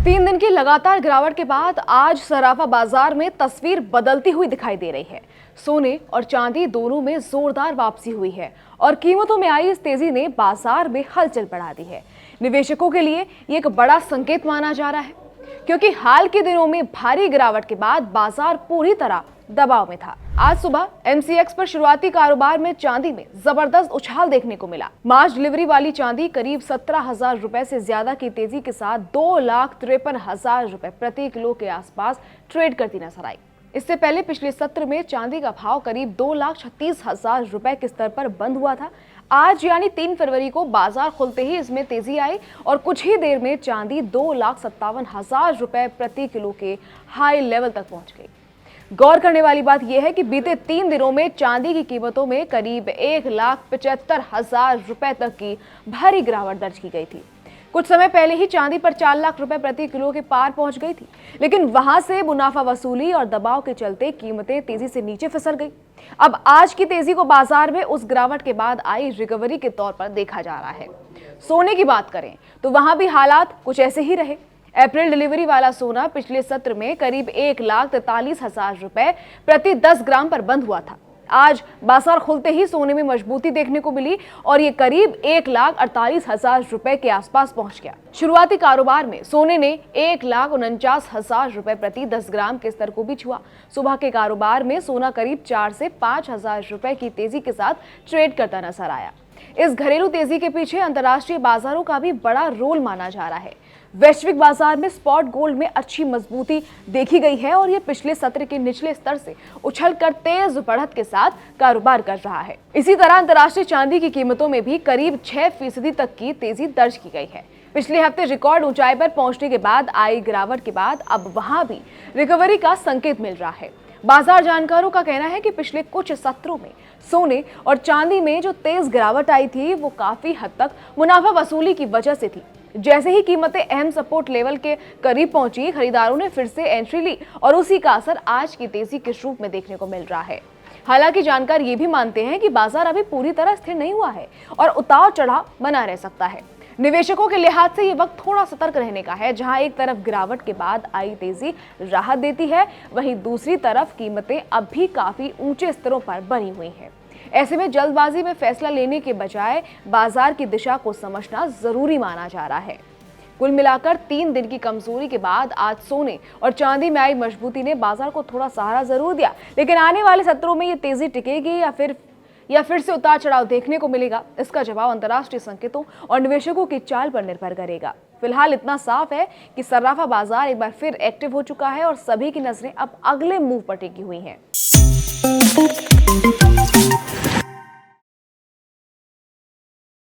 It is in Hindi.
3 दिन की लगातार गिरावट के बाद आज सराफा बाजार में तस्वीर बदलती हुई दिखाई दे रही है। सोने और चांदी दोनों में जोरदार वापसी हुई है और कीमतों में आई इस तेजी ने बाजार में हलचल बढ़ा दी है। निवेशकों के लिए ये एक बड़ा संकेत माना जा रहा है, क्योंकि हाल के दिनों में भारी गिरावट के बाद बाजार पूरी तरह दबाव में था। आज सुबह MCX पर शुरुआती कारोबार में चांदी में जबरदस्त उछाल देखने को मिला। मार्च डिलीवरी वाली चांदी करीब 17,000 रुपए से ज्यादा की तेजी के साथ 2,53,000 रुपए प्रति किलो के आसपास ट्रेड करती नजर आई। इससे पहले पिछले सत्र में चांदी का भाव करीब 2,36,000 रुपए के स्तर पर बंद हुआ था। आज यानी 3 फरवरी को बाजार खुलते ही इसमें तेजी आई और कुछ ही देर में चांदी 2,57,000 रुपए प्रति किलो के हाई लेवल तक पहुंच गई। गौर करने वाली बात यह है कि बीते 3 दिनों में चांदी की कीमतों में करीब 1,75,000 रुपए तक की भारी गिरावट दर्ज की गई थी। कुछ समय पहले ही चांदी पर 4 लाख रुपए प्रति किलो के पार पहुंच गई थी, लेकिन वहां से मुनाफा वसूली और दबाव के चलते कीमतें तेजी से नीचे फिसल गई। अब आज की तेजी को बाजार में उस गिरावट के बाद आई रिकवरी के तौर पर देखा जा रहा है। सोने की बात करें तो वहां भी हालात कुछ ऐसे ही रहे। अप्रैल डिलीवरी वाला सोना पिछले सत्र में करीब 1,43,000 रुपए प्रति 10 ग्राम पर बंद हुआ था। आज बाजार खुलते ही सोने में मजबूती देखने को मिली और ये करीब 1,48,000 रुपए के आसपास पहुंच गया। शुरुआती कारोबार में सोने ने 1,49,000 रुपए प्रति 10 ग्राम के स्तर को भी छुआ। सुबह के कारोबार में सोना करीब 4 से 5,000 रुपए की तेजी के साथ ट्रेड करता नजर आया। इस घरेलू तेजी के पीछे अंतर्राष्ट्रीय बाजारों का भी बड़ा रोल माना जा रहा है। वैश्विक बाजार में स्पॉट गोल्ड में अच्छी मजबूती देखी गई है और ये पिछले सत्र के निचले स्तर से उछलकर तेज बढ़त के साथ कारोबार कर रहा है। इसी तरह अंतर्राष्ट्रीय चांदी की कीमतों में भी करीब 6% तक की तेजी दर्ज की गई है। पिछले हफ्ते रिकॉर्ड ऊंचाई पर पहुंचने के बाद आई गिरावट के बाद अब वहां भी रिकवरी का संकेत मिल रहा है। बाजार जानकारों का कहना है कि पिछले कुछ सत्रों में सोने और चांदी में जो तेज गिरावट आई थी वो काफी हद तक मुनाफा वसूली की वजह से थी। जैसे ही कीमतें अहम सपोर्ट लेवल के करीब पहुंची, खरीदारों ने फिर से एंट्री ली और उसी का असर आज की तेजी के रूप में देखने को मिल रहा है। हालांकि जानकार ये भी मानते हैं कि बाजार अभी पूरी तरह स्थिर नहीं हुआ है और उतार चढ़ाव बना रह सकता है। निवेशकों के लिहाज से ये वक्त थोड़ा सतर्क रहने का है। जहां एक तरफ गिरावट के बाद आई तेजी राहत देती है, वहीं दूसरी तरफ कीमतें अब भी काफी ऊंचे स्तरों पर बनी हुई हैं। ऐसे में जल्दबाजी में फैसला लेने के बजाय बाजार की दिशा को समझना जरूरी माना जा रहा है। कुल मिलाकर 3 दिन की कमजोरी के बाद आज सोने और चांदी में आई मजबूती ने बाजार को थोड़ा सहारा जरूर दिया, लेकिन आने वाले सत्रों में ये तेजी टिकेगी या फिर से उतार चढ़ाव देखने को मिलेगा, इसका जवाब अंतर्राष्ट्रीय संकेतों और निवेशकों की चाल पर निर्भर करेगा। फिलहाल इतना साफ है कि सराफा बाजार एक बार फिर एक्टिव हो चुका है और सभी की नजरें अब अगले मूव पर टिकी हुई हैं।